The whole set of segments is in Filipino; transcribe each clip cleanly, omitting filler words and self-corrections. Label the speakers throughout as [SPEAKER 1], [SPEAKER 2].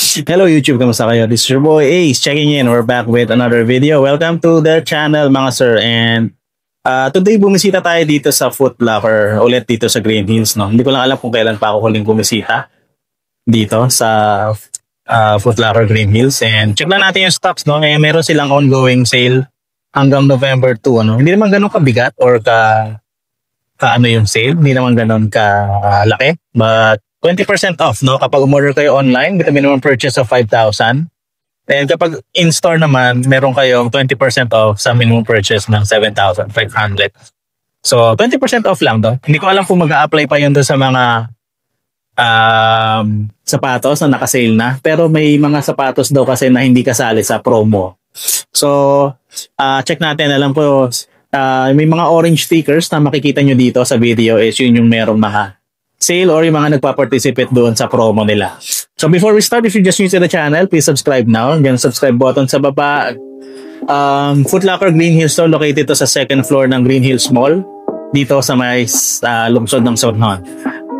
[SPEAKER 1] Hello YouTube, kamusta kayo? This is your boy Ace checking in. We're back with another video. Welcome to the channel mga sir. And today bumisita tayo dito sa Foot Locker ulit dito sa Green Hills. No? Hindi ko lang alam kung kailan pa ako huling bumisita dito sa Foot Locker Green Hills. And check lang natin yung stocks. No? Ngayon meron silang ongoing sale hanggang November 2. Ano? Hindi naman ganun kabigat or ano yung sale. Hindi naman ganun kalaki. But 20% off, no? Kapag umorder kayo online with a minimum purchase of 5,000. And kapag in-store naman, meron kayong 20% off sa minimum purchase ng 7,500. So, 20% off lang do. Hindi ko alam kung mag-a-apply pa yun doon sa mga sapatos na naka-sale na. Pero may mga sapatos daw kasi na hindi kasali sa promo. So, check natin. Alam ko, may mga orange stickers na makikita nyo dito sa video is yun yung merong mga sale or yung mga nagpa-participate doon sa promo nila. So before we start, if you're just new to the channel, please subscribe now. Yung subscribe button sa baba. Foot Locker Green Hills to, located to sa second floor ng Green Hills Mall dito sa may lungsod ng South Horn.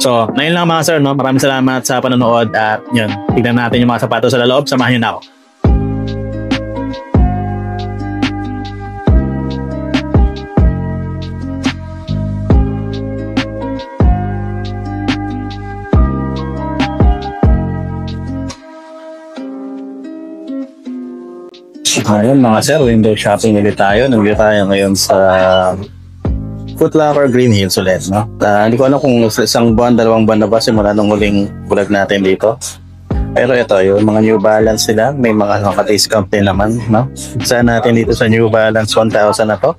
[SPEAKER 1] So, na yun lang mga sir, no? Maraming salamat sa panonood at yun, tignan natin yung mga sapatos sa loob. Samahan nyo na ako. Ayun mga sir, window shopping ulit tayo. Nandito tayo ngayon sa Foot Locker Green Hills ulit. No? Hindi ko alam kung isang buwan, dalawang buwan na ba simula nung huling vlog natin dito. Pero ito, yung mga New Balance sila, may mga naka-discount din naman. No? Saan natin dito sa New Balance 1,000 na to.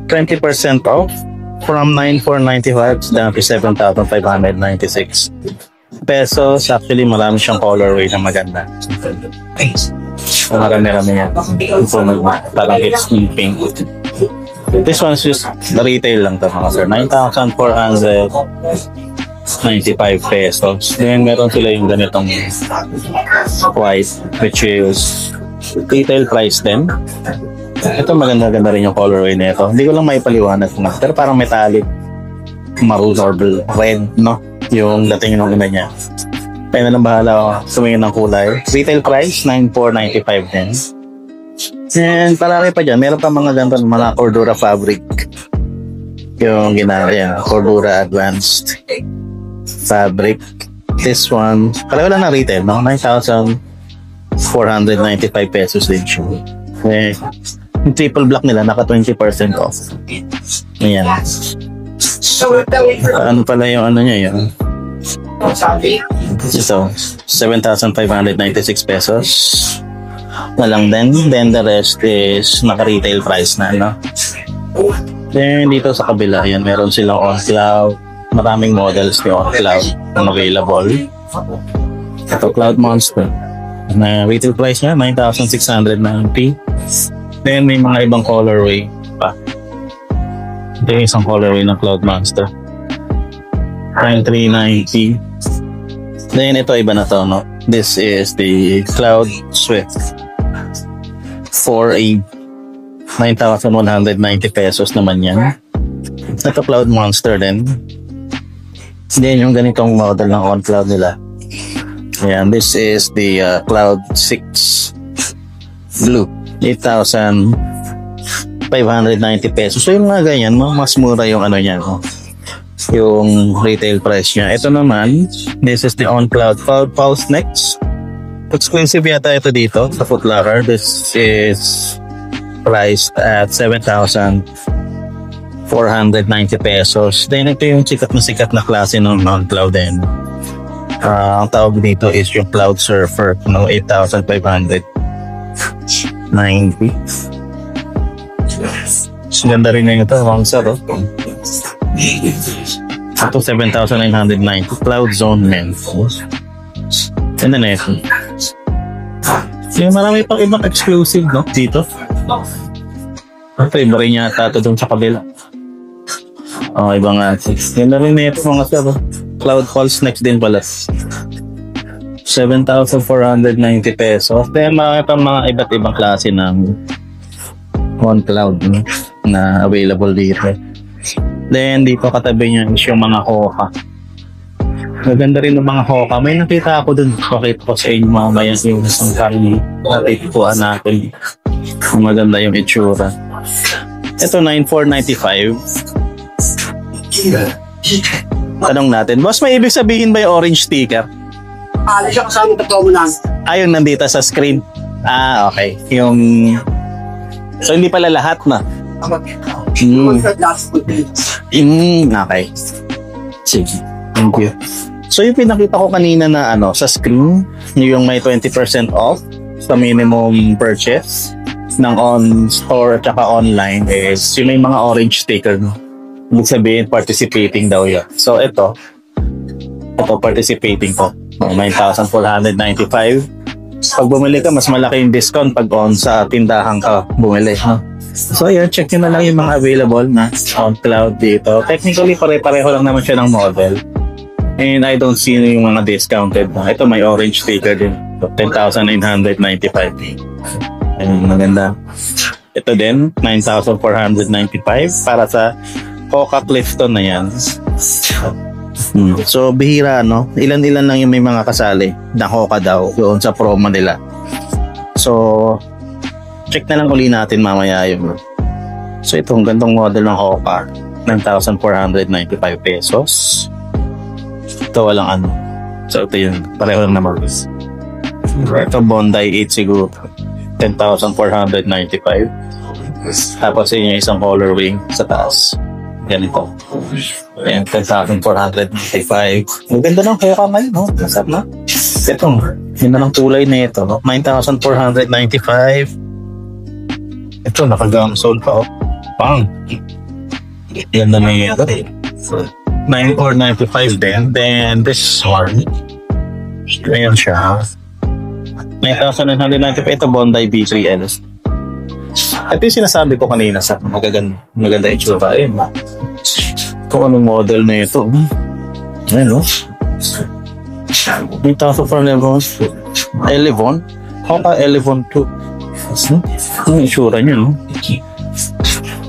[SPEAKER 1] 20% off from 9,495 down to 7,596 pesos. Actually, marami siyang colorway na maganda. Thanks. Marami-rami yan. Parang it's pink. This one's just the retail lang to mga sir. 9,495 pesos. Then meron sila yung ganitong white which is retail price din. Ito maganda-ganda rin yung colorway nito. Hindi ko lang maipaliwanag kung pero parang metallic maroon or red, no? Yung dating ng ganda niya. Kaya na lang bahala sumingin ng kulay. Retail price, 9,495 din. And palaki pa dyan, meron pa mga ganito, mga Cordura fabric. Yung ginaya, Cordura Advanced fabric. This one, palaki lang na retail, no? 9,495 pesos din siya. Eh, yung triple block nila, naka 20% off. Ayan. Ano pala yung ano niya yun? Ito, 7,596 pesos na lang din. Then the rest is naka-retail price na, no? Then dito sa kabila, yan, meron silang On Cloud. Maraming models ni On Cloud na available. Ito, Cloud Monster. Na retail price niya, 9,690. Then may mga ibang colorway pa. Ito yung isang colorway ng Cloud Monster. 9,390. Then ito iba na to, no? This is the Cloud Swift for a 9,190 pesos naman yan. Ito Cloud Monster din. Then yung ganitong model ng On Cloud nila. Ayan, this is the Cloud 6 Blue. 8,590 pesos. So yung mga ganyan, mas mura yung ano niya, no? Yung retail price niya. Ito naman, this is the On Cloud Pulse Next. Exclusive yata ito dito sa Foot Locker. This is priced at 7,490 pesos. Then ito yung sikat na klase ng On Cloud din. Ang tawag dito is yung Cloud Surfer, no? 8,590. Ganda rin na ito, mga sir, oh. Ito 7,990 Cloud Zone Men. And then ito. So, marami pang ibang exclusive, no? Dito. Ito, iba rin yata ito dun sa kabila. Oh, iba nga. Yan na rin na ito mga sir. Cloud Pulse Next din pala. 7,490 pesos. Then marami pang mga iba't ibang klase ng On Cloud, no? Na available dito. Then dito katabi niya is yung mga Hoka. Maganda rin ng mga Hoka. May nakita ako dun. Pakita ko sa inyo mamaya yung isang kami. Natitipuan natin. Maganda yung itsura. Ito, 9,495. Tanong natin, boss, may ibig sabihin ba yung orange sticker?
[SPEAKER 2] Siya kasama ito mo lang.
[SPEAKER 1] Ayun, nandito sa screen. Okay. So, hindi pala lahat na. Okay. Sige. Thank you. So, yung pinakita ko kanina na sa screen, yung may 20% off sa minimum purchase ng on-store at saka online is yung may mga orange sticker. Ibig sabihin, participating daw yun. So, ito participating to. 9,495. Pag bumili ka, mas malaki yung discount pag on sa tindahan ka bumili. No? So, yun, check nyo na lang yung mga available na on cloud dito. Technically, pare-pareho lang naman siya ng model. And I don't see yung mga discounted. Ito, may orange sticker din. 10,995. Ayun, maganda. Ito din, 9,495 para sa Hoka Clifton na yan. So, bihira, no? Ilan-ilan lang yung may mga kasali na Hoka daw doon sa promo nila. So, check na lang uli natin mamaya yung. So, itong gandong model ng Hoka, 9,495 pesos. Ito, walang So, ito yun. Pareho lang naman. Ito, Bondi 8 siguro. 10,495. Tapos yun yung isang colorway sa taas. Ganito. Ayan, 10,495. Maganda ng Hoka ngayon, no? Masarap na. Ito, yun na ng tulay na ito, no? 9,495. Ito, naka-gumsole pa, oh. Pang. Ganda na yun. 9,495 din. Then, this one. Ayan siya. 9,995. Ito, Bondi B3L. Ito yung sinasabi ko kanina sa maganda yung tsura. Ayun. Kung anong model na ito. Ayun, no? 9,411. Elevon. Hoka Elevon 2. Ano yung tsura niya, no?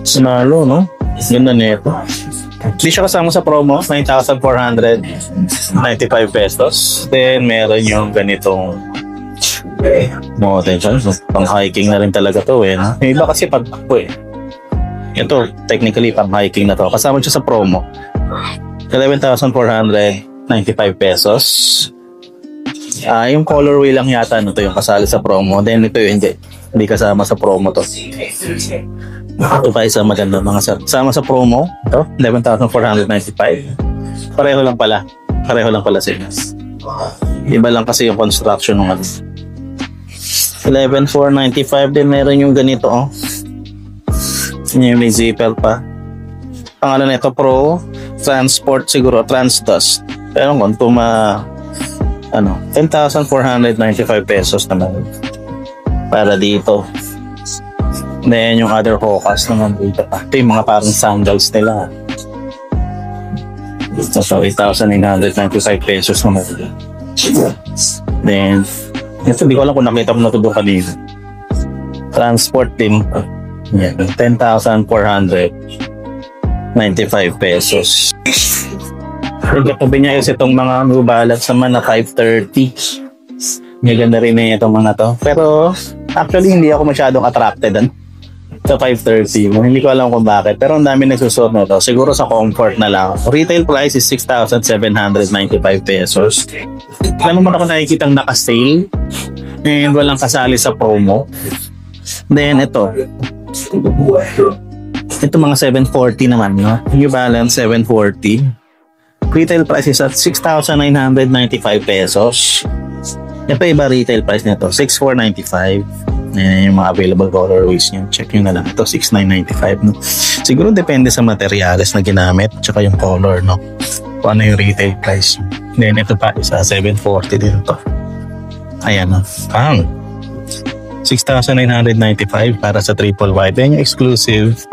[SPEAKER 1] Sinalo, no? Ganda na ito. Hindi siya kasama sa promo. 9,495 pesos. Then, meron yung ganitong model. Pang hiking na rin talaga to eh. No? Yung iba kasi pagtakbo eh. Ito, technically pang hiking na to. Kasama siya sa promo. 11,495 pesos. Yung colorway lang yata to yung kasali sa promo. Then ito yung hindi kasama sa promo to. Ito pa isa maganda mga sir. Kasama sa promo. Ito, 11,495. Pareho lang pala sila. Iba lang kasi yung construction ng 11,495 din. Meron yung ganito, oh. Yung may zipper pa. Pangalan nito Pro Transport siguro, Transdust. Pero kung 10,495 pesos naman para dito. Then yung other Hokas naman dito. Ito yung mga parang sandals nila. So 8,995 pesos naman. Then ito, hindi ko alam kung nakita mo na ito doon kanina. Transport din. Yeah, 10,495 pesos. Pagkatabi niya is itong mga New Balance naman na 530. Maganda rin na itong mga to. Pero actually hindi ako masyadong attracted sa 530. Hindi ko alam kung bakit. Pero ang dami nagsusuot na to. Siguro sa comfort na lang. Retail price is 6,795 pesos. Alam mo ako nakikitang naka-sale and walang kasali sa promo. Then ito mga 740 naman, no? New Balance 740. Retail price is at 6,995 pesos. Ito iba retail price nito, 6,495. Yan yung mga available colorways niyo. Check nyo na lang. Ito 6,995, no? Siguro depende sa materials na ginamit tsaka yung color, no? Kung ano yung retail price. Then ito pa isa 740 din to. Ayan, no? 6,995 para sa triple white. Then yung exclusive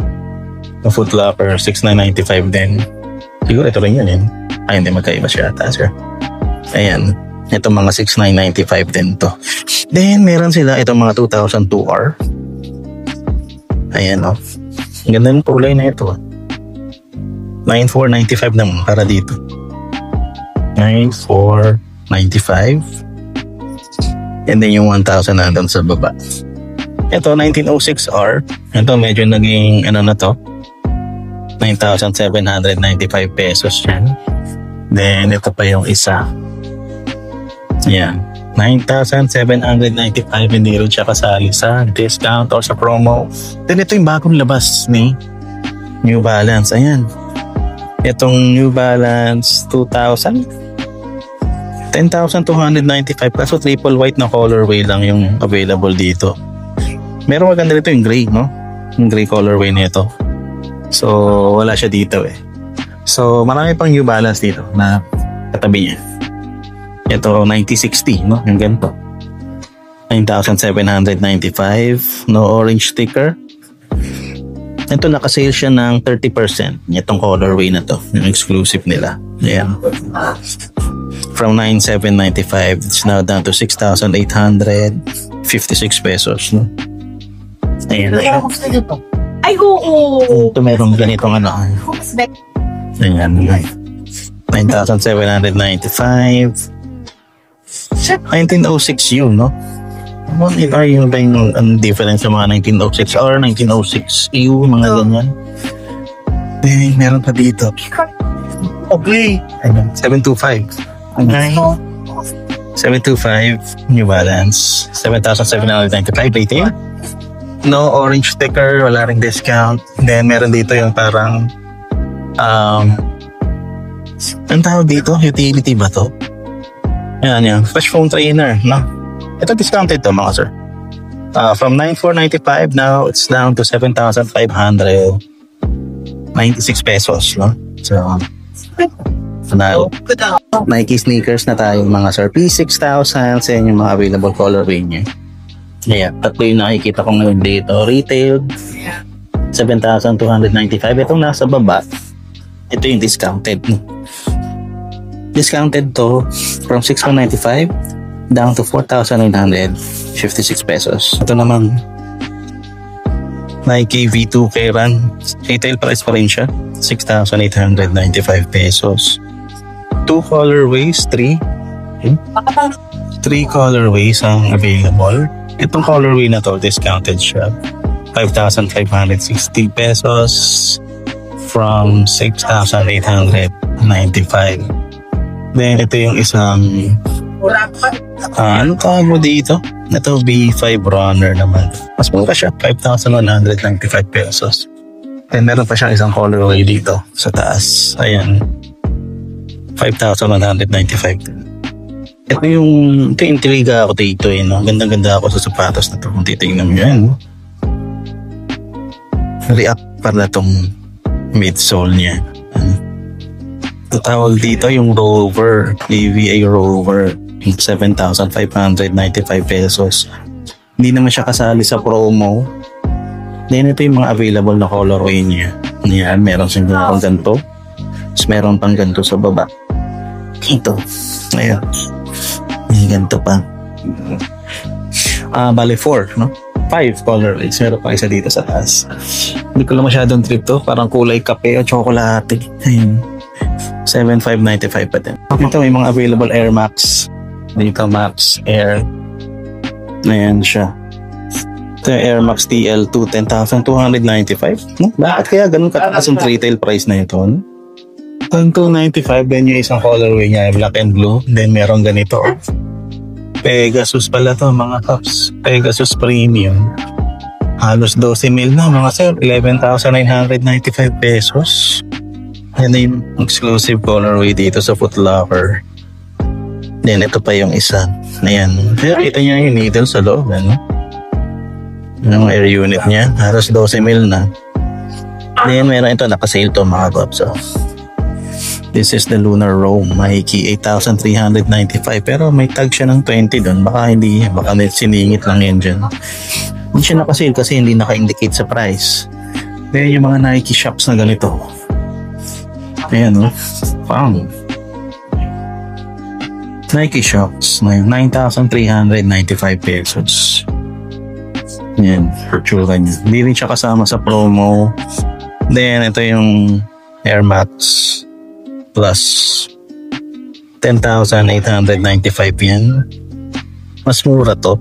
[SPEAKER 1] na Foot Locker 6,995 din. Siguro ito rin yun, Ay, hindi, magkaiba siya ata, sir. Ayan. Ito mga 6,995 din to. Then meron sila itong mga 2002R. Ayan, no? Ang ganda ng kulay na ito. 9,495 naman para dito. 9,495. And then yung 1,000 nandun sa baba. Ito, 1906R. Ito, medyo naging, ano na to, 9,795 pesos yan. Then, ito pa yung isa. Yan. 9,795, hindi rin siya kasali sa discount or sa promo. Then, ito yung bagong labas ni New Balance. Ayan. Itong New Balance 2,000. 10,295 kaso triple white na colorway lang yung available dito. Meron maganda dito yung gray, no? Yung gray colorway nito. So, wala siya dito eh. So, marami pang New Balance dito na katabi niya. Ito, 9060, no? Yung ganito. 9,795. No orange sticker. Ito, nakasale siya ng 30%. Itong colorway na to. Yung exclusive nila. Ayan. From 9,795, it's now down to 6,856 pesos. No? Ayan.
[SPEAKER 3] Ay, oo.
[SPEAKER 1] Ito merong ganitong ano. Ayan. 9,795. 1906 yun, no? Ano yung ba yung difference sa mga 1906 or 1906 U, mga ganyan? Eh, meron pa dito. Okay. 725. Okay. 725 New Balance. 7,795 retail. No orange sticker, wala ring discount. Then meron dito yung parang ang tawag dito? Utility ba to? Yan yan. Fresh phone trainer, no? Ito discounted to mga sir. From 9,495 now it's down to 7,596 pesos, no? So now, Nike sneakers na tayo mga sir. P6,000 sa yung mga available colorway niya. Ayan, tatlo yung nakikita ko ngayon dito. Retail, 7,295. Itong nasa baba, ito yung discounted. Discounted to from 6,195 down to 4,956 pesos. Ito naman, Nike V2K Run. Retail price pa rin siya, 6,895 pesos. 2 colorways, 3 colorways ang available. Itong colorway na to, discounted siya. 5,560 pesos from 6,895. Then, ito yung isang ano tawag mo dito? Ito, B5 Runner naman. Mas mura siya, 5,195 pesos. Then, meron pa siyang isang colorway dito sa taas. Ayan. 5,195. Ito yung intriga ako dito eh, no? Ganda-ganda ako sa sapatos na ito kung titignan mo yan. React para tong midsole niya. Ito tawag dito yung Rover, AVA Rover, yung 7,595 pesos. Hindi naman siya kasali sa promo. Then ito yung mga available na colorway niya. Yan, meron siyang ganito. Tapos meron pang ganito sa baba. Ito. Ayan. May ganito pa. Bali 4, no? 5 colorways. Meron pa isa dito sa taas. Hindi ko lang masyadong trip to. Parang kulay kape o tsokolate. Ayan. 7,595 pa din. Ito may mga available Air Max. Dito Max Air. Ayan siya. Ito yung Air Max TL2. 10,295. No? Bakit kaya ganun kataas ang retail price na ito? No? 295 din yung isang colorway niya, black and blue. Then meron ganito. Pegasus pala to mga cups. Pegasus Premium. Halos 12 mil na mga sir. 11,995 pesos. Yan na yung exclusive colorway dito sa Foot Locker. Then ito pa yung isa. Ayan. Kaya kita niya yung needle sa loob. Ano? Yung air unit niya. Halos 12 mil na. Then meron ito. Nakasale to mga cups. So. This is the Lunar Roam, Nike 8,395 pero may tag siya ng 20 doon. Baka hindi, baka siningit lang yan dyan. Hindi siya nakasale kasi hindi naka-indicate sa price. Kaya yung mga Nike shops na ganito. Ayan o. Pang. Nike shops na 9,395 pesos. Yan, virtual niya. Hindi rin siya kasama sa promo. Then ito yung Air Max Plus 10,895 yan. Mas mura to.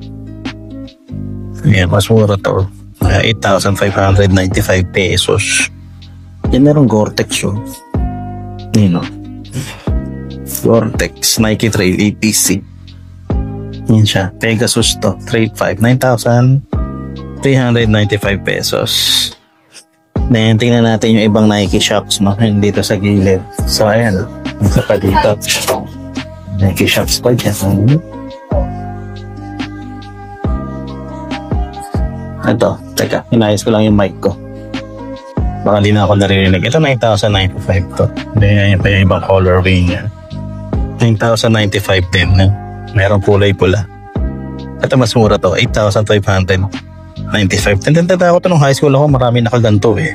[SPEAKER 1] Ayan, mas mura to. 8,595 pesos. Yan, merong Gore-Tex yun. Yun, no? Gore-Tex Nike Trail APC. Yan siya. Pegasus to. Trade 5. 9,395 pesos. Then, tingnan natin yung ibang Nike shops, no? Dito sa gilid. So, ayan. Isa pa dito. Nike shops pa dyan. Ito, teka, inayos ko lang yung mic ko. Baka di na ako naririnig. Ito, 9,095 to. Then, yan pa yung ibang colorway niya. 9,095 din. Merong kulay pula. Ito, mas mura to. 8,595. Tanda ako to nung high school ako. Marami nakaganto eh.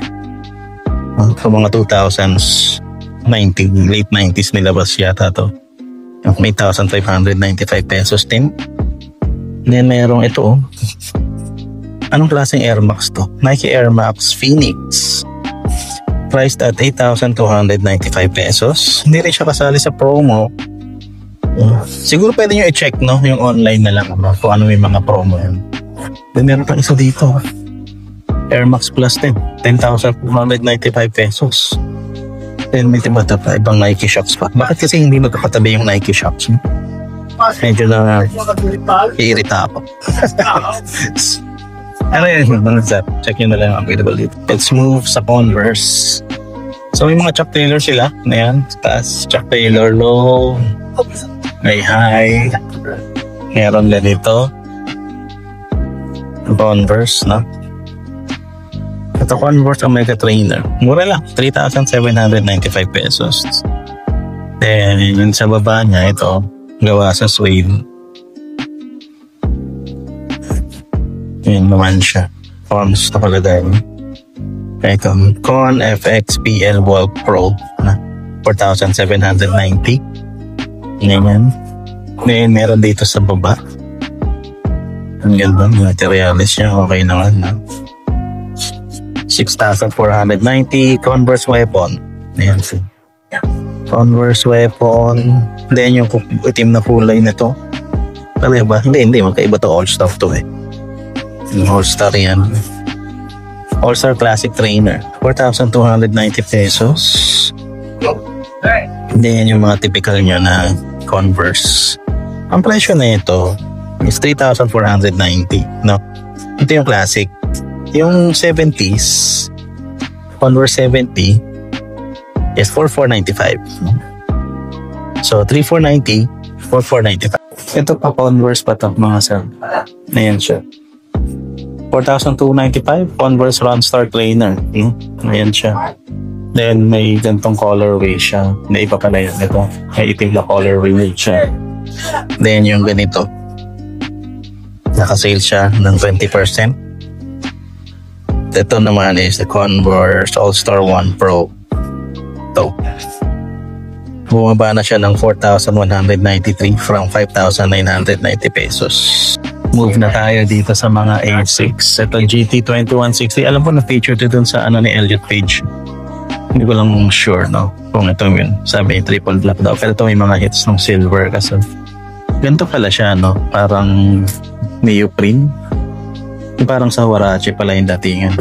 [SPEAKER 1] Sa mga 2000s, 90, late 90s nilabas yata to. Yung 8,595 pesos din. Then, merong ito oh. Anong klaseng Air Max to? Nike Air Max Phoenix. Priced at 8,295 pesos. Hindi rin siya kasali sa promo. Siguro pwede nyo i-check, no? Yung online na lang, no? Kung ano may mga promo yan. Then meron pang isa dito. Air Max Plus din. 10,295 pesos. Then may tibata pa. Ibang Nike shops pa. Bakit kasi hindi magkakatabi yung Nike shops? Medyo na iirita ako. Ano yun? Check nyo na lang ang available dito. Let's move sa Converse. So may mga Chuck Taylor sila. Ayan. Taas. Chuck Taylor low. May high. Meron din ito. Converse, no? Ito Converse Omega Trainer. Mura lang. 3,795 pesos. Then yun sa baba niya, ito. Gawa sa suede. Yun naman siya. Cons na palagay. Ito, Con FX PL Walk Pro na 4,790. Ganyan. Then, meron dito sa baba. Ang ganda. Materialis niya. Okay naman. Na. 6,490. Converse Weapon. Ayan. Converse Weapon. Then, yung itim na kulay na to. Kaya ba? Hindi. Magkaiba to. All stuff to eh. All-Star yan. All-Star Classic Trainer. 4,290 pesos. Then yung mga typical nyo na Converse. Ang presyo na ito is 3,490. No? Ito yung classic. Yung 70s, Converse 70 is 4,495. So 3,490, 4,495. Ito pa Converse pa ito mga sir. Ayan siya. 4,295 Converse Runstar Trainer. Ayan siya. Then may gantong colorway siya. May iba pala yun. Ito. May itim na colorway siya. Then yung ganito. Naka-sale siya ng 20%. Ito naman is the Converse All-Star 1 Pro. Ito. Bumaba na siya ng 4,193 from 5,990 pesos. Move na tayo dito sa mga A6. Ito GT2160. Alam ko na-feature ito dun sa ni Elliot Page. Hindi ko lang sure, no? Kung ito yun. Sabi, triple black daw. Pero ito may mga hits ng silver kasi. Ganito pala siya, no? Parang neoprene. Parang sa Huarache pala yung datingan.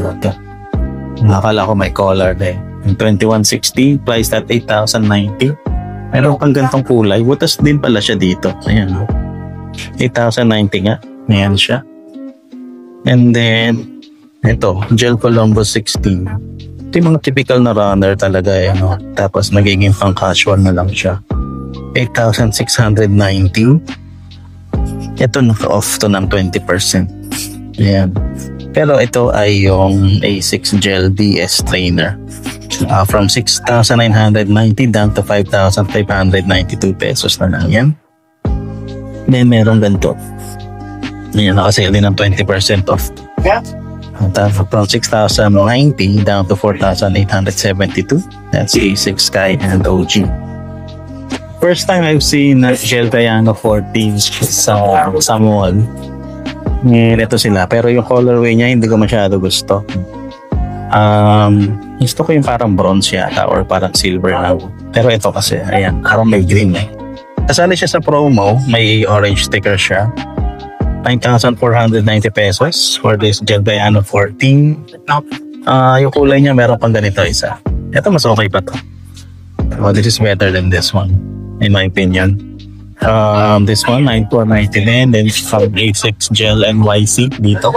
[SPEAKER 1] Nakakala ko may collar din. Yung 2160, priced at 8,090. Meron pang gantong kulay. Butas din pala siya dito. Ayan, no? 8,090 nga. Ayan siya. And then, ito, Gel Columbus 16. Ito yung mga typical na runner talaga eh, no? Tapos nagiging pang casual na lang siya. 8,690. Ito naka-off to ng 20%. Ayan. Pero ito ay yung A6 Gel DS Trainer. From 6,990 down to 5,592 pesos na lang yan. Then meron ganito. Yan, nakasale din ng 20% off. From 6,090 down to 4,872. That's A6 Sky and OG. First time I've seen Gel Cayano 14 sa mall. Ito sila. Pero yung colorway niya hindi ko masyado gusto. Gusto ko yung parang bronze yata or parang silver lang. Pero ito kasi, ayan, parang may green eh. Kasali siya sa promo, may orange sticker siya. 9,490 pesos for this Gel Bayano 14. Yung kulay niya meron pang ganito isa. Ito mas okay pa to. Oh, this is better than this one in my opinion. This one 9,490 then from A6 Gel NYC dito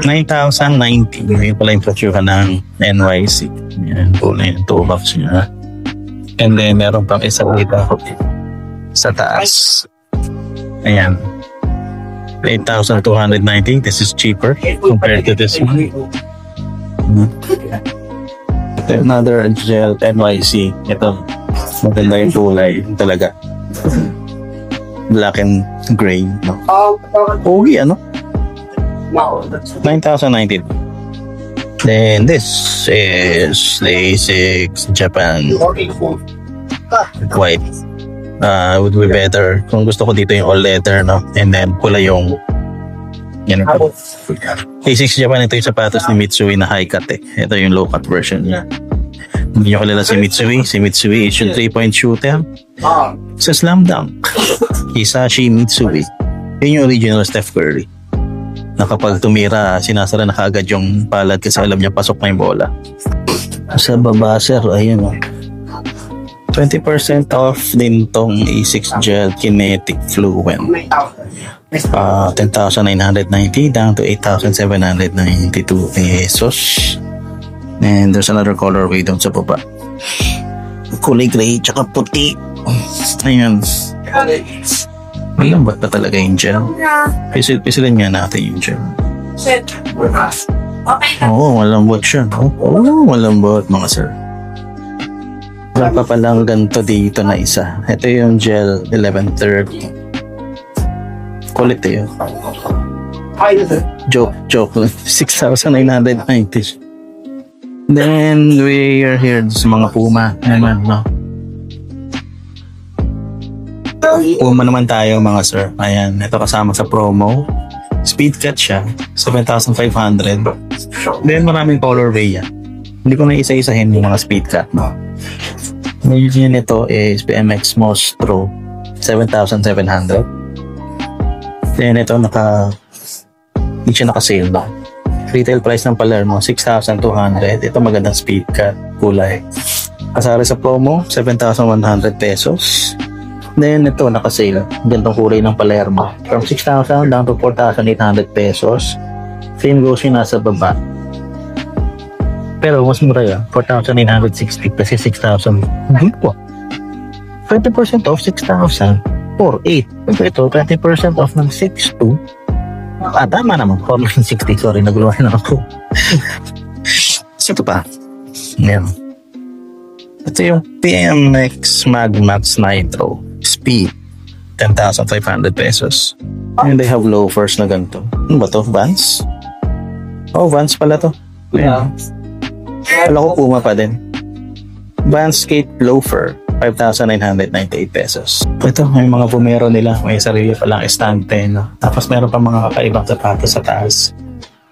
[SPEAKER 1] 9,090. Yung pala yung presyo ng NYC. Yan kulay yung 2 box niya. And then meron pang isa dito sa taas. Ayan. 8,290. This is cheaper compared to this one. Another Gel NYC. Ito. Maganda yung kulay. Talaga. Black and gray. No? Okay, ano? 9,090. Then this is the A6 Japan. White. Would be better kung gusto ko dito yung all leather, no? And then pula yung yan ito. A6 Japan, ito yung sapatos ni Mitsui na high cut eh. Ito yung low cut version niya. Hindi nyo kilala si Mitsui. Si Mitsui is yung 3-point shooter sa Slam Dunk. Hisashi Mitsui. Yun yung original Steph Curry. Na kapag tumira, sinasara na kaagad yung palad kasi alam niya pasok na yung bola. Sa baba, sir, ayun o. 20% off din tong A6 Gel Kinetic Fluent. 10,990 down to 8,792 pesos. And there's another colorway doon sa baba. Kulay gray tsaka puti. Ayan. Malambot na talaga yung gel. Pisilin nga natin yung gel. Oo, malambot siya. Oo, malambot mga sir. Wala pa palang ganito dito na isa. Ito yung Gel 1130. Kulit eh. Joke. 6,990. Then we are here sa mga Puma naman, no? Puma naman tayo mga sir. Ayan, ito kasama sa promo. Speed cut siya, 7,500. Then maraming colorway yan. Hindi ko na isa-isahin yung mga speed cut, no? Yung nito is BMX Monstro 7,700. Then ito hindi siya naka-sale, no? Retail price ng Palermo 6,200. Ito magandang speed cut kulay. Kasari sa promo 7,100 pesos. Then ito naka-sale. Gandang kulay ng Palermo from 6,000 down to 4,800 pesos. Same goes yung nasa baba. Pero mas mura yun. 4,860 kasi 6,000. Hindi po. 20% off 6,000 or 8. Ito 20% off ng 6,2. Tama naman. 4,60. Sorry, naguluhan na ako. So ito pa. Yan. Ito yung PMX Magmax Nitro Speed. 10,500 pesos. And they have loafers na ganito. Ano ba to? Vans? Oh, Vans pala to. Ayan. Wala ko Puma pa din. Vans Skate Loafer 5,998 pesos. Ito, may mga bumero nila. May sarili palang estante, no? Tapos meron pa mga kakaibang sapatos sa taas.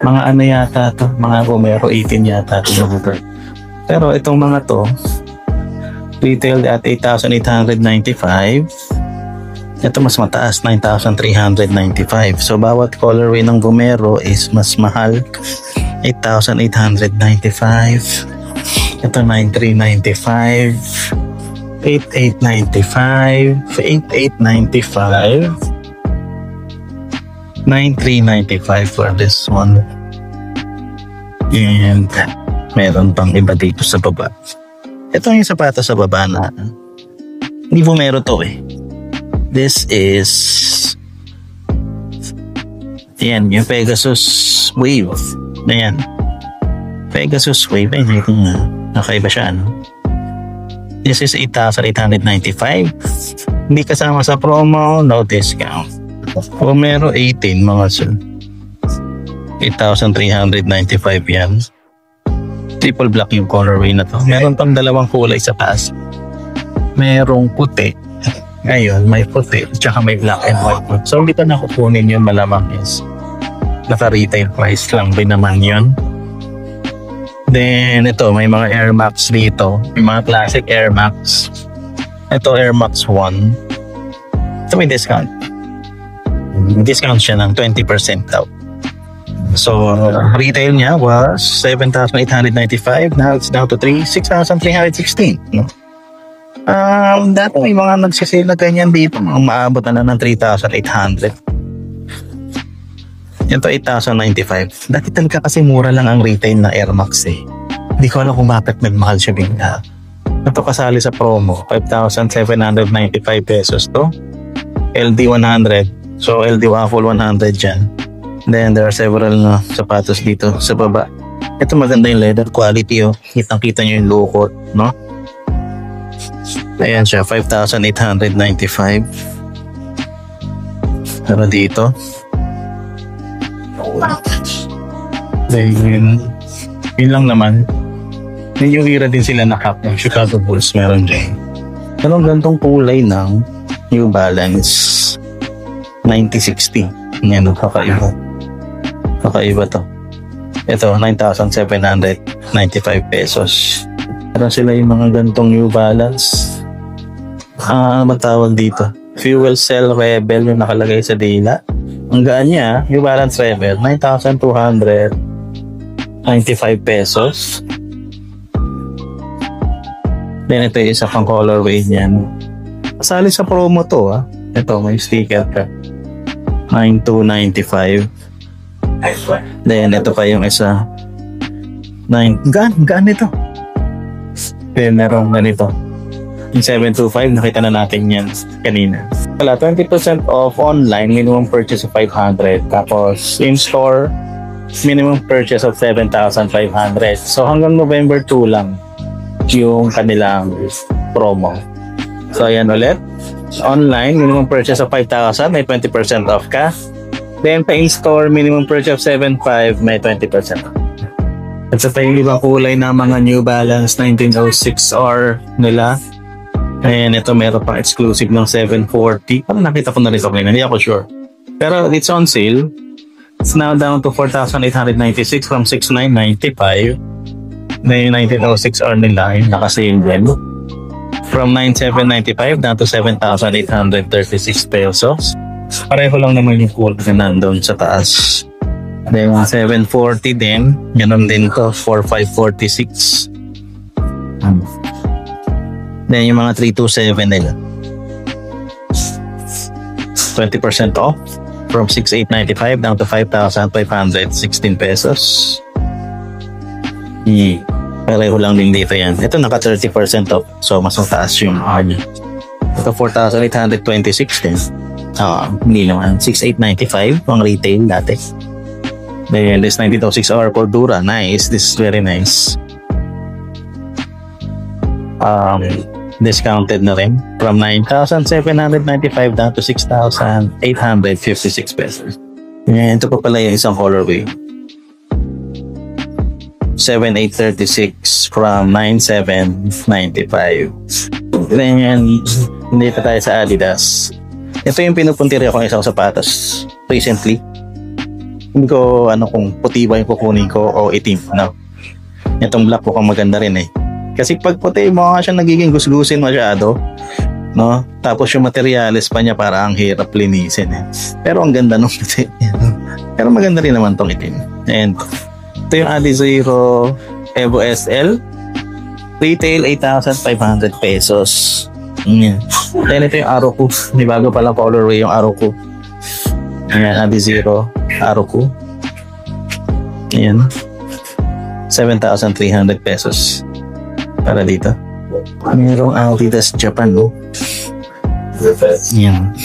[SPEAKER 1] Mga ano yata to? Mga bumero 18 yata to. Pero itong mga to, retailed at 8,895. Ito mas mataas, 9,395. So bawat colorway ng bumero is mas mahal. 8,895. Ito 9,395. 8,895. 8,895. 9,395 for this one. And meron pang iba dito sa baba. Ito yung sapatos sa baba na hindi bumero to eh. This is yan, yung Pegasus Wave. Ayan. Pegasus Wave. Ay, nakaiba siya, ano? This is 8,895. Hindi kasama sa promo, no discount. Bumero 18 mga sir. 8,395 yan. Triple black yung colorway na to. Meron pang dalawang kulay sa taas. Merong puti. Ngayon, may puti. Tsaka may black and white. So, hindi pa nakukunin yun, malamang is naka-retail price lang din naman yun. Then, ito, may mga Air Max dito. May mga classic Air Max. Ito Air Max 1. Ito may discount. Discount siya ng 20% daw. So, retail niya was 7,895. Now it's down to 6,316. No? Dati may mga nagsisale na ganyan dito. Maabot na ng 3,800. Ito 8,095. Dati talaga kasi mura lang ang retail na Air Max eh. Hindi ko alam kung bakit nagmahal siya bigla. Ito kasali sa promo. 5,795 pesos to. LD 100. So LD Waffle 100 dyan. Then there are several sapatos dito sa baba. Ito maganda yung leather quality oh. Kitang-kita nyo yung lukot, no? Ayan siya, 5,895. Pero dito. Then, yun lang naman. Yung hira din sila na cap ng Chicago Bulls meron dyan. Pero ang gantong kulay ng New Balance 9060. Yan, kakaiba. Kakaiba to. Ito, 9,795 pesos. Meron sila yung mga gantong New Balance. Ano ba tawag dito? Fuel Cell Rebel yung nakalagay sa dila. Ang gaan niya, New Balance Rebel, 9,295 pesos. Then ito yung isa pang colorway niyan. Kasali sa promo to ah. Ito, may sticker ka. 9,295. Then ito pa yung isa. Gaan ito. Then meron ganito. Yung 725, nakita na natin yan kanina. Wala, 20% off online, minimum purchase of 500. Tapos, in-store, minimum purchase of 7,500. So, hanggang November 2 lang yung kanilang promo. So, ayan ulit. Online, minimum purchase of 5,000, may 20% off ka. Then, pa-in-store, minimum purchase of 7,500, may 20% off. At sa pa yung ibang kulay na mga New Balance 1906R nila. Ayan, ito meron pang exclusive ng 740. Parang nakita ko na rin sa kanina, hindi ako sure. Pero it's on sale. It's now down to 4,896 from 6,995. Na yung 1906R nila, yung naka-sale din. From 9,795 down to 7,836 pesos. Pareho lang naman yung kulay na nandun sa taas. Then 740 din, ganun din to, 4,546. Then yung mga 327 nila 20% off from 6,895 down to 5,516 pesos. Pareho lang din dito yan. Ito naka 30% off, so mas mataas yung ito 4,826 din. Hindi naman 6,895 ang retail dati. Then this 1906R Cordura, nice, this is very nice. Discounted na rin from 9,795 down to 6,856 pesos. And ito pa pala yung isang colorway. 7,836 from 9,795. Then yan, hindi pa tayo sa Adidas. Ito yung pinupuntiri akong isang sapatos recently. Hindi ko kung puti ba yung kukunin ko o itim. No? Itong black mukhang maganda rin eh. Kasi pag puti, mukha siya nagiging gusgusin masyado. No? Tapos yung materials pa niya para ang hirap linisin. Eh. Pero ang ganda nung puti. Pero maganda rin naman tong itim. And ito yung Adizero Evo SL. Retail 8,500 pesos. Then ito yung Aroku. May bago palang colorway yung Aroku. Ayan, Adizero Aroku. Ayan. 7,300 pesos. Para dito. Merong Adidas Japan, no? Yan.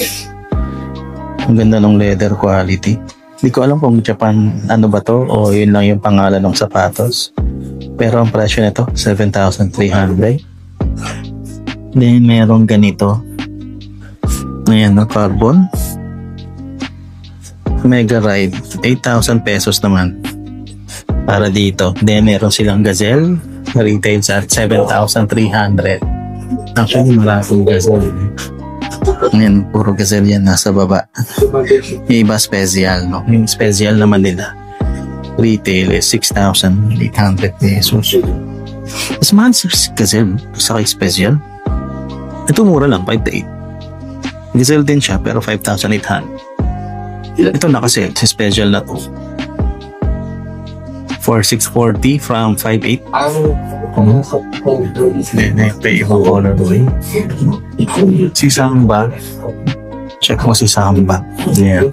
[SPEAKER 1] Ang ganda ng leather quality. Hindi ko alam kung Japan ano ba to o yun lang yung pangalan ng sapatos. Pero ang presyo nito 7,300. Then merong ganito. Ayan, no? Carbon. Mega Ride. 8,000 pesos naman. Para dito. Then meron silang Gazelle. Retail sa 7,300. Actually, maraming Gazelle. Ngayon, puro Gazelle yan nasa baba. Yung iba special, no? Yung special naman nila. Retail is 6,800 pesos. Mas mahal sa Gazelle sa kay special. Ito mura lang, 5 to 8. Diesel din siya, pero 5,800. Ito nakasale, special na to. 4,640 from 5,800. Then, pay mo colorway. Si Samba. Check mo si Samba. Yeah.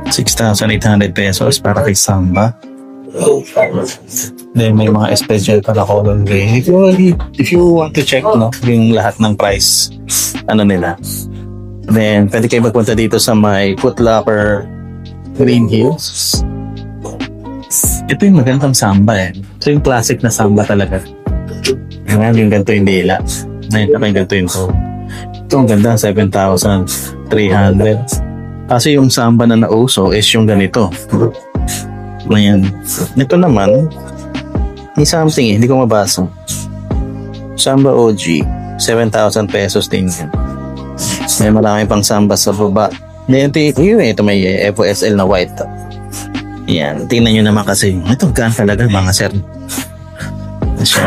[SPEAKER 1] 6,800 pesos para kay Samba. Then, may mga special para colorway. If you want to check, no, yung lahat ng price, ano nila. Then, pwede kayo magpunta dito sa may Foot Locker Green Hills. Ito yung magandang Samba eh. Ito yung classic na Samba talaga. Ngayon yung ganito yung dila. Ngayon yung ganito yung to. Ito ang ganda, 7,300. Kasi yung Samba na nauso is yung ganito. Ngayon. Ito naman, may something eh, hindi ko mabasa. Samba OG, 7,000 pesos din yan. May marami pang Samba sa baba. Ito may FOSL na white. Yan, tingnan nyo naman kasi. Ito, gaan talaga mga sir.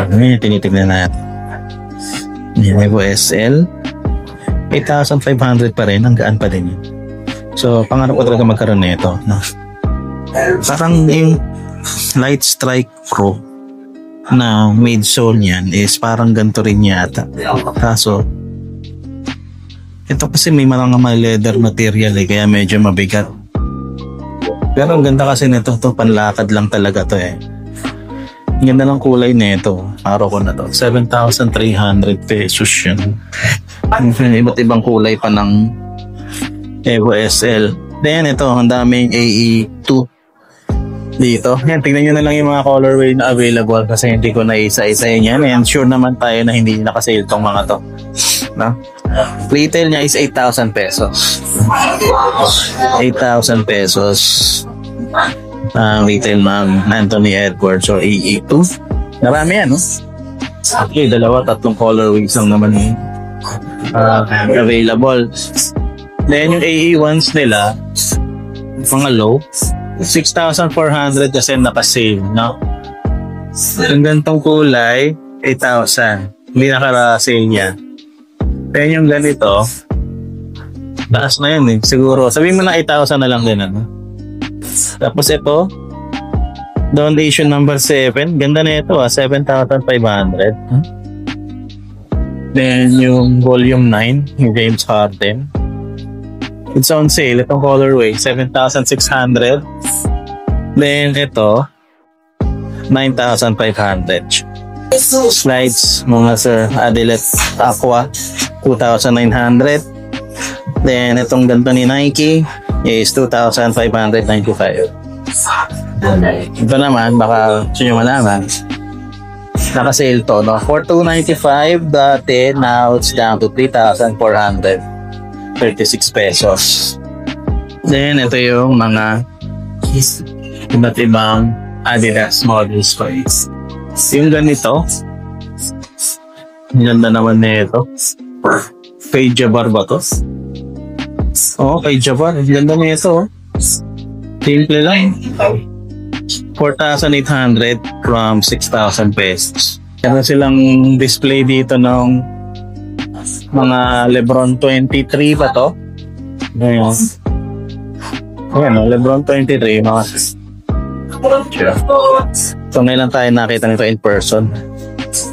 [SPEAKER 1] Ngayon, tinitignan natin. Yan, FOSL. 8,500 pa rin. Ang gaan pa din yun. So, pangarap ko talaga magkaroon nito. No? Parang yung Light Strike Pro na midsole niyan is parang ganito rin yata. Kaso, ito kasi may mga leather material eh, kaya medyo mabigat. Pero ang ganda kasi nito, panlakad lang talaga to eh. Ang ganda ng kulay nito. Araw ko na to. 7,300 pesos yun. Iba't ibang kulay pa ng EVO-SL. Then ito, ang daming AE2 dito. Yan, tingnan nyo na lang yung mga colorway na available kasi hindi ko na isa-isayin yan. And sure naman tayo na hindi nakasale tong mga to. No? Retail niya is 8,000 pesos. 8,000 pesos ang retail ng Anthony Edwards or AE2. Marami yan, no? Okay, tatlong colorways lang naman available. Then yung AE1s nila, mga low, 6,400 kasi nakasale, no? Yung gantong kulay, 8,000. Hindi nakara-sale niya. Then yung ganito, taas na yun eh. Siguro, sabihin mo na 8,000 na lang din, ano? Tapos ito, donation number 7. Ganda na ito, 7,500. Then yung volume 9, yung James Harden. It's on sale. Itong colorway, 7,600. Then ito, 9,500. Slides, mga sir, Adilet Aqua, 2,900. Then itong ganito ni Nike is 2,595. Ito naman, baka gusto nyo malaman, naka-sale to, no? For 295 dati, now it's down to 3,436 pesos. Then ito yung mga iba't ibang Adidas models ko. Yung ganito, ganda naman nito. Kay Jabbar ba to? Oo, kay Jabbar. Ganda nito. Simple lang. 4,800 from 6,000 pesos. Meron silang display dito ng mga Lebron 23 pa to. Ngayon. Ayan, Lebron 23. Mga so ngayon lang tayo nakita nito in person.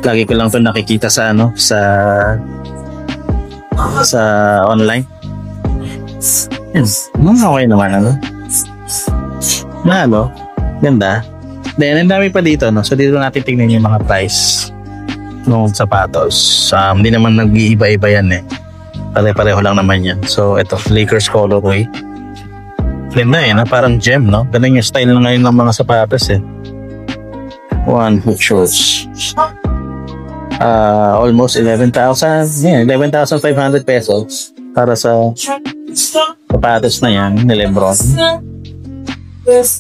[SPEAKER 1] Lagi ko lang ito nakikita sa sa online. Yes. Okay naman, ano? Ganda. Then, ang dami pa dito, no? So, dito natin tingnan yung mga price ng sapatos. Hindi naman nag-iiba-iba yan, eh. Pare-pareho lang naman yan. So, ito, Lakers colorway. Ganda, eh, parang gem, no? Ganun yung style na ngayon ng mga sapatos, eh. One foot shorts. Almost 11,000. Yeah, 11,500 pesos para sa sapatos na yan ni Lebron.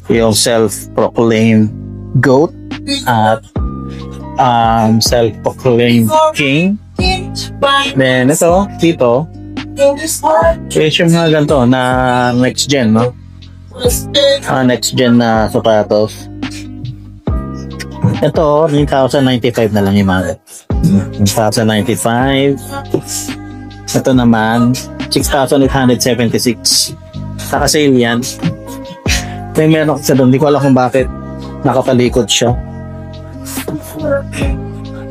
[SPEAKER 1] Yung self-proclaimed GOAT at self-proclaimed King. Then ito, dito, is yung mga ganito na next gen, no? Next gen na sapatos. Ito, 9,095 na lang yung mga. 1,095. Ito naman, 6,876. Naka-sale yan. May meron kasi doon. Hindi ko alam kung bakit nakatalikod siya.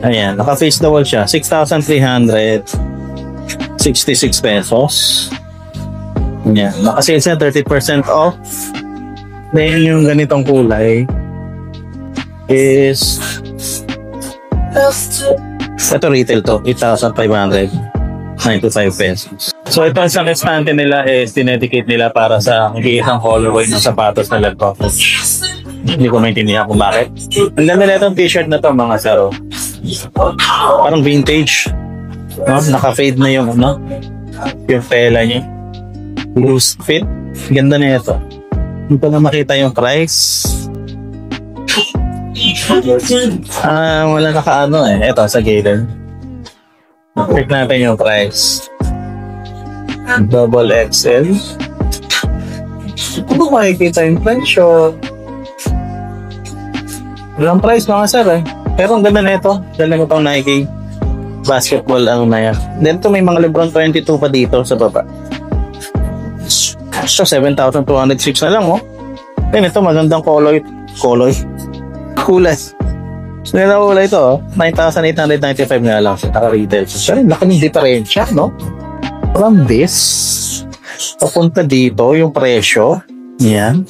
[SPEAKER 1] Ayan, naka-face the wall siya. 6,366 pesos. Ayan, naka-sale siya, 30% off. Then yung ganitong kulay is ito retail to, 8,595 pesos. So ito isang estante nila is dinedicate nila para sa isang colorway ng sapatos na Leg Cockroach. Hindi ko maintindihan kung bakit. Ang ganda na itong t-shirt na to mga saro. Parang vintage. No? Naka-fade na yung yung tela niya. Loose fit. Ganda na ito. Hindi ko na makita yung price. Wala naka-ano eh. Ito sa gilid. Check natin yung price. Double XL. Hindi ko makikita yung presyo. Walang price mga sir eh. Pero ang ganda na ito. Ganda ko itong Nike basketball na yan. Then ito may mga Lebron 22 pa dito sa baba. So 7,206 na lang oh. Then ito magandang kulay. So nilawala ito oh. 9,895 nga lang. Naka-retail. So laki ng diferensya no? From this papunta dito yung presyo. Yan.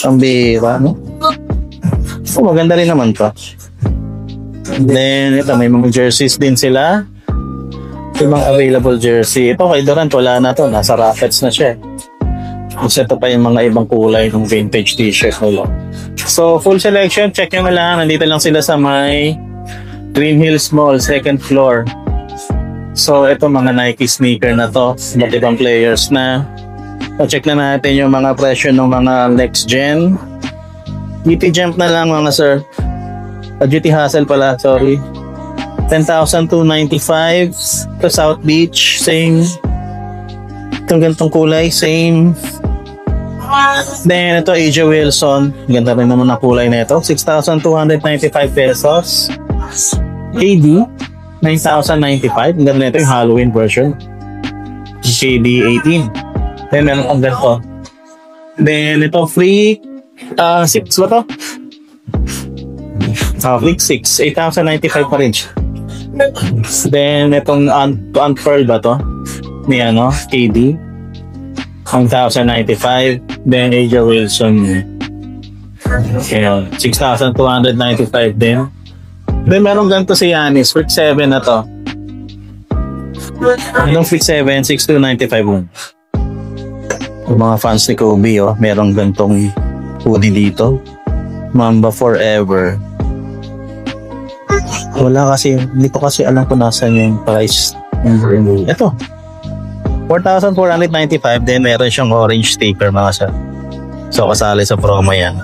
[SPEAKER 1] Ang bira no? So maganda rin naman to. Then ito may mga jerseys din sila. Yung mga available jersey. Ito kay Durant wala na to. Nasa Rockets na siya. Kasi ito pa yung mga ibang kulay ng vintage t-shirt nila. So, full selection. Check nyo na lang. Nandito lang sila sa may Green Hills Mall, second floor. So, ito mga Nike sneaker na to. Iba't ibang players na. So, check na natin yung mga presyo ng mga next gen. GT Jump na lang mga sir. GT Hustle pala, sorry. 10,295. Ito South Beach, same. Itong ganitong kulay, same. Then ito AJ Wilson, ganda rin naman ang kulay na ito, 6,295 pesos. KD 9,095. Ganda na ito yung Halloween version, KD 18. Then meron ang ganito. Then ito free 6 ba to? Freak 6, 8,095 pa rin. Then itong unfurl ba to? May KD 1,095. Then AJ Wilson okay, 6,295 din. Then meron ganito si Giannis Freak 7 na to. Yung Freak 7 6,295 yung mga fans ni Kobe merong gantong hoodie dito, Mamba Forever. Wala kasi, hindi ko kasi alam kung nasan yung price. Ito 4,495. Then meron siyang orange sticker mga sir. So kasali sa promo yan.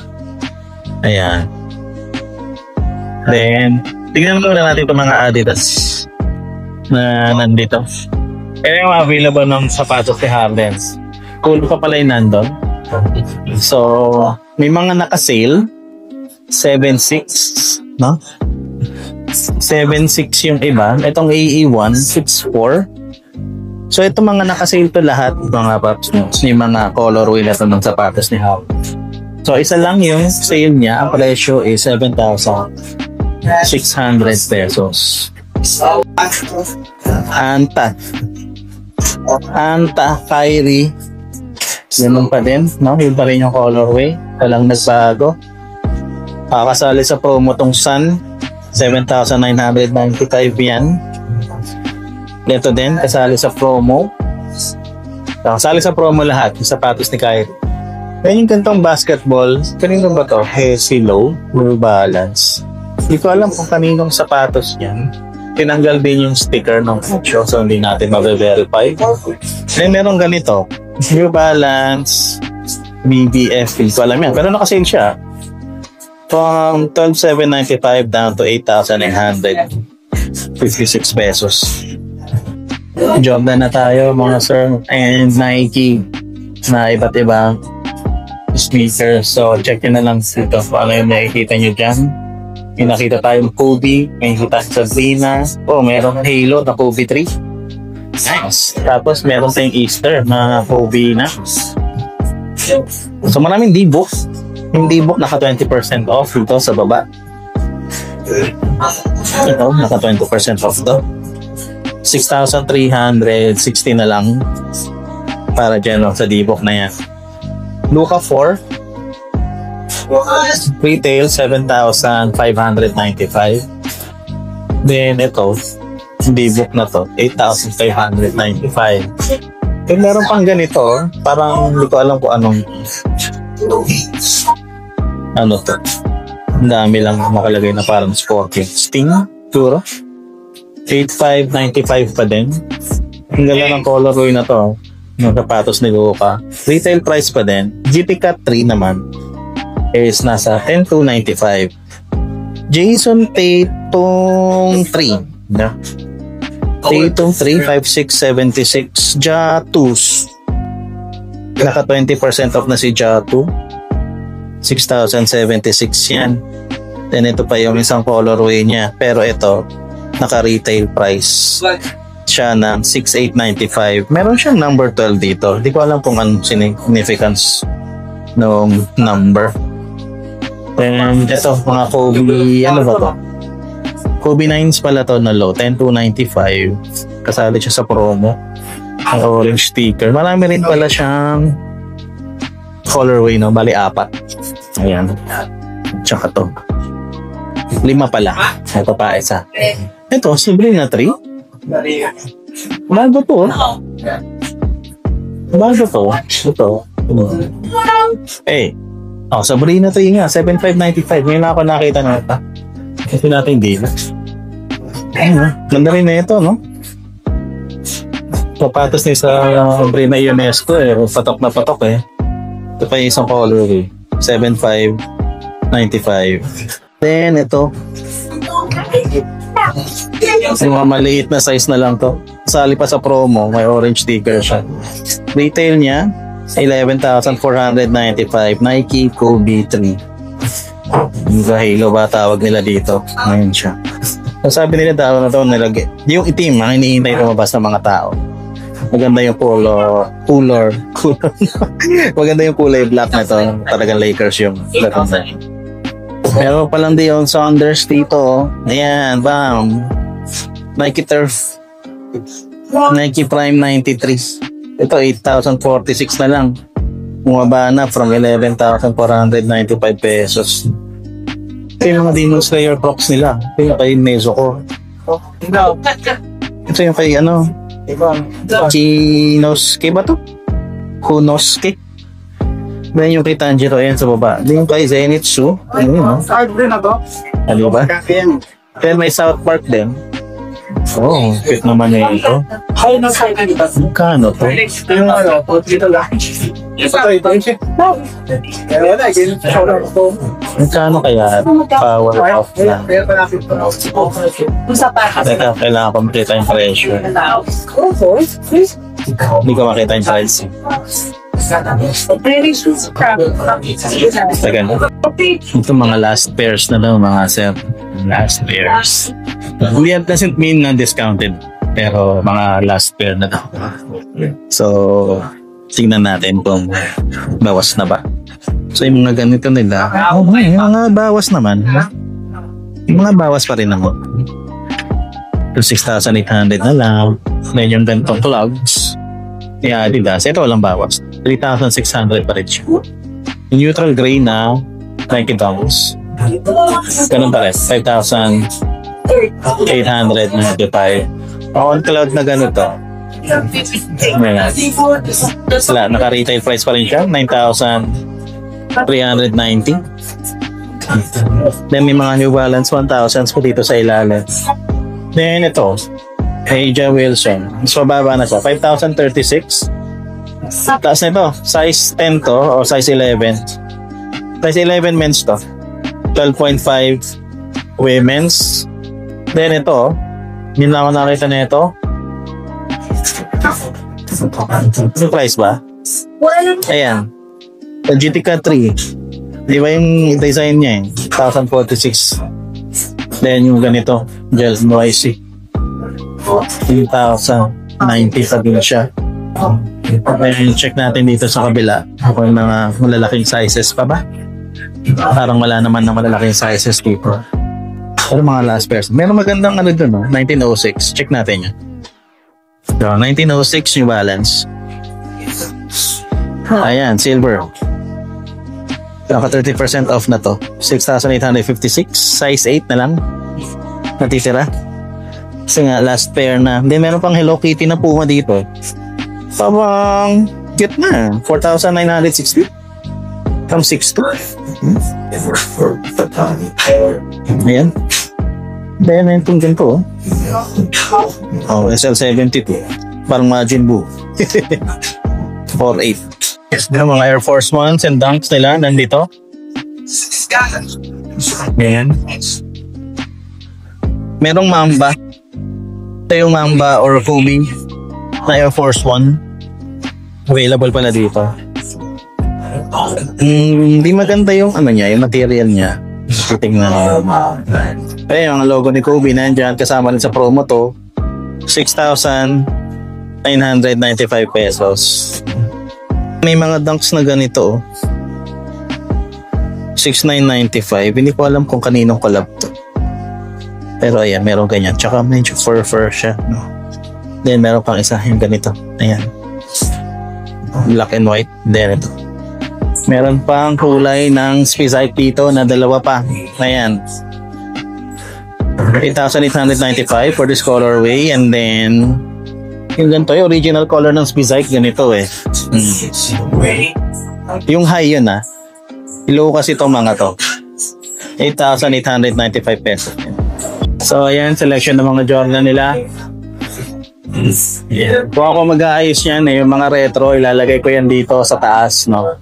[SPEAKER 1] Ayan. Then tignan muna natin itong mga Adidas na nandito. Kaya yung available ng sapatos ni Hardens. Cool pa pala yung nandun. So may mga naka-sale 7.6 no? 7.6 yung iba. Itong AE1 6.4. So ito mga naka-sale to lahat mga paps, yung mga colorway na ito ng sapatos ni Howard. So isa lang yung sale niya, ang presyo is 7,600 pesos. Anta Kyrie, ganun pa din, no? Yun pa rin yung colorway, walang nagbago. Kasali sa promo tong Sun, 7,995 yan. Ito din, kasali sa promo. Kasali sa promo lahat, yung sapatos ni Kyrie. Then yung gantong basketball, kanino ba to? Hesilo, New Balance. Hindi ko alam kung kaninong sapatos yan. Tinanggal din yung sticker ng presyo, so hindi natin mabe-verify. Then meron ganito, New Balance, BBF, hindi ko alam yan. Pero nakasale siya. From 12,795 down to 8,956 pesos. Jordan na tayo mga sir, and Nike na iba't ibang sneakers. So check nyo na lang dito kung ano yung nakikita nyo dyan. May nakita tayong Kobe, may nakita sa Sabrina. Oh, meron Halo na Kobe 3. Nice. Tapos meron tayong Easter na Kobe na. So maraming D-book. Yung D-book naka 20% off dito sa baba. Ito, naka 20% off to. 6,360 na lang para dyan sa D-book na yan. Luca 4 retail 7,595. Then ito D-book na to 8,595. Kung meron pang ganito, parang hindi ko alam kung anong ano to. Ang dami lang nakalagay na parang sporting. Sting, siguro 8,595 pa din. Ang gala ng colorway na to, ng sapatos ni Luca. Retail price pa din. GT Cut 3 naman is nasa 10,295. Jason Tatum 3. Yeah. Tatum 3, 5,676. Jatus. Naka 20% off na si Jatu. 6,076 yan. Then ito pa yung isang colorway niya. Pero ito, naka-retail price siya ng 6,895. Meron siyang number 12 dito. Hindi ko alam kung anong significance ng number. Then ito, mga Kobe, ano ba to? Kobe 9s pala to na low, 10,295. Kasali siya sa promo. Ang orange sticker. Marami rin pala siyang colorway, no? Bali, 4. Ayan. Tsaka to. 5 pala. Ito pa isa. Ito, Sabrina 3. Bago to. Bago to. Ito. Eh. Oh, Sabrina 3 nga. 7,595. Ngayon ako nakita na ito. Kasi natin hindi na. Ganda rin na ito, no? Papatos ni sa Sabrina UNESCO eh. Patok na patok eh. Ito pa yung isang colorway. 7,595. Then ito. Yung mga maliit na size na lang to. Sali pa sa promo. May orange sticker siya. Retail niya 11,495. Nike Kobe 3. Yung Halo ba tawag nila dito? Ngayon siya. So, sabi nila tawag na ito nilagay. Yung itim ang hinihintay lumabas ng mga tao. Maganda yung cooler. Maganda yung kulay black na ito. Talagang Lakers yung latanda. Pero palang Deion Saunders dito. Ayan, bam. Nike Turf. Nike Prime 93. Ito, 8,046 na lang. Bumaba na from 11,495 pesos. Ito yung mga Demon Slayer Crocs nila. Ito yung kay Nezuko. Ito yung kay Chinosuke ba to? Kunosuke. Then yung kay Tanjiro, ayan sa baba. Then yung kay Zenitsu. Ano yun, no? Ano ba? Then may South Park din. Oh, cute naman na ito. Magkano to? Magkano kaya? Power off na. Teka, kailangan ko makita yung presyo. Hindi ko makita yung price. Teka na. Ito mga last pairs na daw mga sir. Last pairs. Hindi doesn't mean na discounted. Pero mga last pair na daw. So, tingnan natin kung bawas na ba. So, yung mga ganito nila, yung mga bawas naman. Yung mga bawas pa rin naman. 6,800 na lang. Then yung ganitong clogs. Yeah, Adidas. Ito walang bawas. 3,600 pa rin siya. Yung neutral gray na Nike Dunks. Ganun pa rin. 5,895. On cloud na ganito. Wala, naka-retail price pa rin siya. 9,390. Then may mga New Balance 1,000s po dito sa ilalim. Then ito, Aja Wilson. Mas mababa na siya. 5,036. Taas na ito. Size 10 to o size 11. Size 11 men's to. 12.5 women's. Then ito, hindi na ako nakita na ito. Ano price ba? Ayan. GTK 3. Di ba yung design niya eh? 1,046. Then yung ganito, Gel Noisy. 3,090 pa din siya. Then check natin dito sa kabila kung mga malalaking sizes pa ba. Parang wala naman na malalaking sizes dito. Pero mga last pairs. Meron magandang ano dun, no? 1906. Check natin yun. So, 1906 New Balance. Ayan, silver. Naka 30% off na to. 6,856. Size 8 na lang. Natitira. Kasi nga, last pair na. Then, meron pang Hello Kitty na Puma dito. Parang cute na. 4,960. From 6,2. Ayan. Then, meron itong ganito. Oh, SL72. Parang Majin Buu. 4,800. Yes, yung mga Air Force Ones and Dunks nila nandito. Ayan. Merong Mamba. Ito yung Mamba or Kobe na Air Force One. Available pala dito. Hindi maganda yung ano niya, yung material niya. Tingnan nyo. Ayun, yung logo ni Kobe nandyan. Kasama rin sa promo to. 6,995 pesos. May mga Dunks na ganito. 6,995. Hindi ko alam kung kaninong collab to. Pero ayan, meron ganyan. Tsaka medyo fur siya. No? Then meron pang isa yung ganito. Ayan. Black and white. Then ito. Meron pang kulay ng Spizike dito na dalawa pa. Ayan. 8,895 for this colorway. And then yung ganito, yung original color ng Spizike, ganito eh. Yung high yun ah. Low kasi itong mga to. 8,895 pesos. So ayan, selection ng mga Jordan nila. Kung ako mag-aayos yan eh, yung mga retro, ilalagay ko yan dito sa taas, no?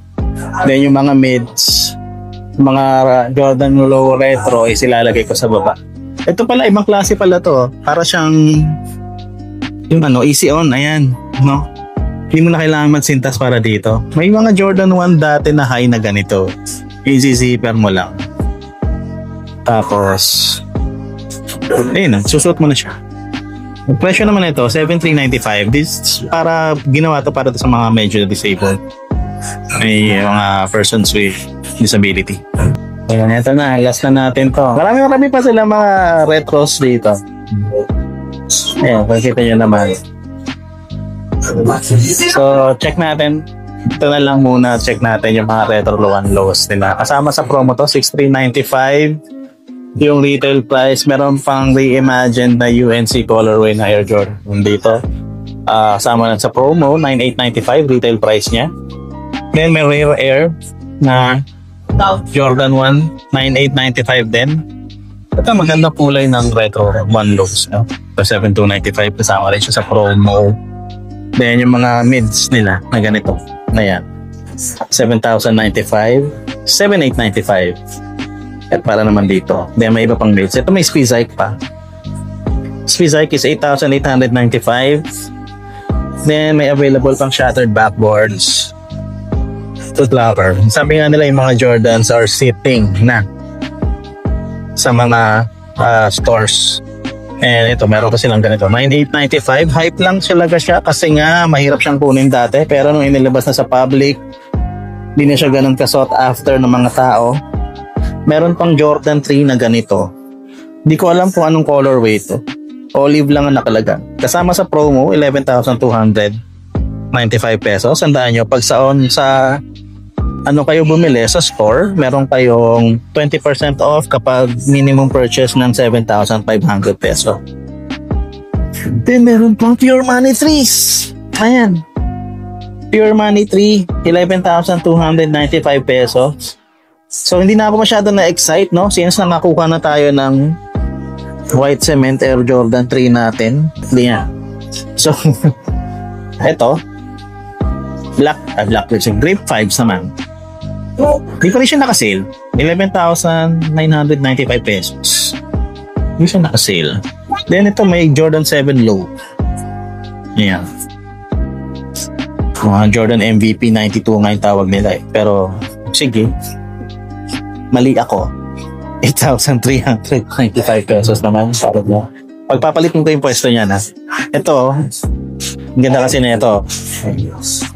[SPEAKER 1] Then yung mga mids, mga Jordan low retro, is ilalagay ko sa baba. Ito pala, ibang klase pala to. Para siyang yung ano, easy on, ayan, no? Hindi mo na kailangan magsintas para dito. May mga Jordan 1 dati na high na ganito. Easy zipper mo lang. Tapos, ayun, susuot mo na siya. Ang presyo naman ito, 7,395. This, para, ginawa to para to sa mga medyo disabled. May mga persons with disability. Ayan, ito na, last na natin to. Marami pa sila mga retros dito. Ayan, makikita nyo naman. So, check natin. Ito na lang muna, check natin yung mga retro one lows nila. Kasama sa promo to, 6,395. Yung retail price, meron pang reimagined na UNC colorway na Air Jordan dito. Kasama na sa promo, 9,895 retail price niya. Then may Rare Air na Jordan 1, 9,895 din. Ito magandang kulay ng retro one lows, no? So 7,295 kasama rin siya sa promo. Then yung mga mids nila na ganito. Ayan. 7,095, 7,895. At para naman dito. Then may iba pang mids. Ito may Spizike pa. Spizike is 8,895. Then may available pang shattered backboards. Foot locker. Sabi nga nila yung mga Jordans are sitting na sa mga stores. And ito, meron kasi lang ganito. 9,895. Hype lang talaga siya kasi nga mahirap siyang kunin dati. Pero nung inilabas na sa public, hindi na siya ganun kasought after ng mga tao. Meron pang Jordan 3 na ganito. Hindi ko alam kung anong colorway ito. Olive lang ang nakalagay. Kasama sa promo, 11,295 pesos. Sandaan nyo, pag sa ano kayo bumili sa store, meron kayong 20% off kapag minimum purchase ng 7,500 peso. Then meron pang Pure Money 3s. Ayan. Pure Money 3, 11,295 pesos. So hindi na ako masyado na-excite, no? Since nakakuha na tayo ng white cement Air Jordan 3 natin. Hindi yan. So, eto. Black grape 5s naman. Di pa rin siya nakasale. 11,995 pesos. Hindi siya nakasale. Then ito may Jordan 7 low. Ayan. Mga Jordan MVP 92 nga yung tawag nila eh. Pero sige. Mali ako. 8,395 pesos naman. Parang mo. Pagpapalit mo ko yung pwesto niya na. Ito, ang ganda kasi na ito.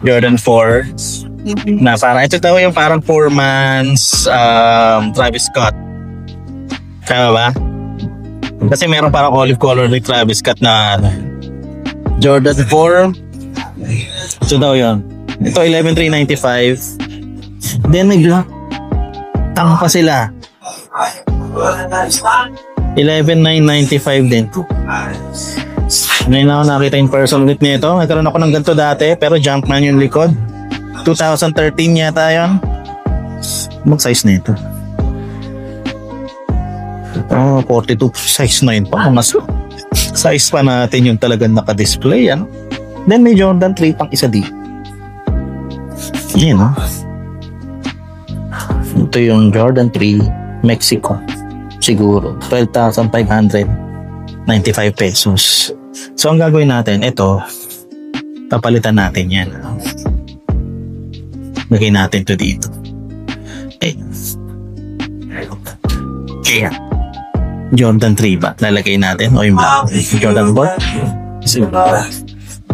[SPEAKER 1] Jordan 4. Na parang, ito daw yung parang 4 months Travis Scott. Kaya ba? Kasi meron parang olive color ni Travis Scott na Jordan 4. Ito daw yun. Ito 11,395. Then may black. Tanga pa sila. 11,995 din. Ngayon ako nakita in person ulit nito. Nagkaroon ako ng ganito dati pero Jumpman yung likod. 2013 yata yun. Mag-size na ito. 42 size 9 pa. Mas size pa natin yung talagang naka-display. Ano? Then may Jordan 3 pang isa di. Yan, no? Ito yung Jordan 3 Mexico. Siguro 12,595 pesos. So ang gagawin natin, ito papalitan natin yan. Lagay natin to dito. Kaya Jordan 3 ba? Lalagay natin o yung black? Jordan 4?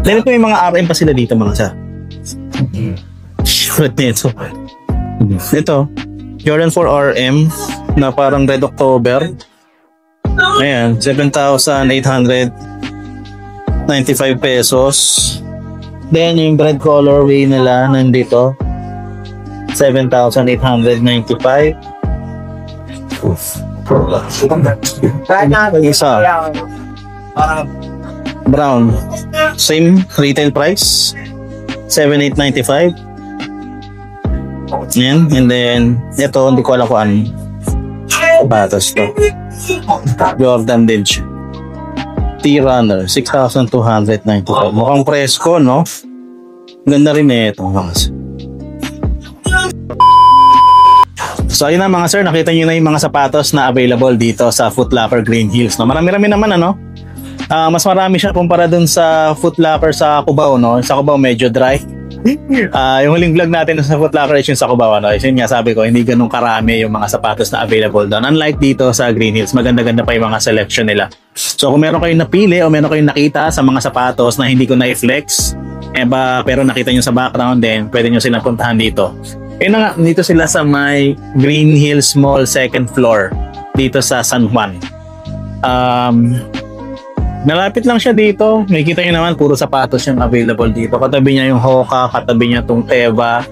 [SPEAKER 1] Then ito yung mga RM pa sila dito mga sa. Short nito. Ito Jordan 4 RM na parang Red October. Ayan, 7,895 pesos. Then yung red colorway nila nandito 7,895. Isa brown, same retail price 7,895. Yan, and then ito hindi ko alam kung ano batas to. Jordan din siya. T-Runner 6,295. Mukhang presko, no? Ganda rin eh ito. So ayun na mga sir, nakita nyo na yung mga sapatos na available dito sa Foot Locker Green Hills, no? Marami-rami naman ano. Mas marami siya kumpara dun sa Foot Locker sa Cubao, no? Sa Cubao medyo dry. Yung huling vlog natin sa Foot Locker is yung sa Cubao, no? Yun nga sabi ko, hindi ganun karami yung mga sapatos na available doon. Unlike dito sa Green Hills, maganda-ganda pa yung mga selection nila. So kung meron kayong napili o meron kayong nakita sa mga sapatos na hindi ko na-flex, pero nakita nyo sa background, then pwede nyo silang puntahan dito. Yun na nga, dito sila sa may Green Hills Mall 2nd floor dito sa San Juan. Nalapit lang siya dito. Makikita nyo naman, puro sapatos yung available dito. Katabi niya yung Hoka, katabi niya tong Teva.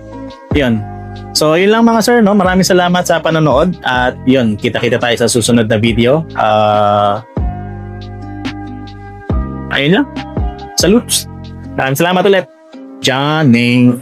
[SPEAKER 1] Yun. So, yun lang mga sir, no? Maraming salamat sa panonood. At yun, kita-kita tayo sa susunod na video. Ayun lang. Salutes. Maraming salamat ulit. Johnny.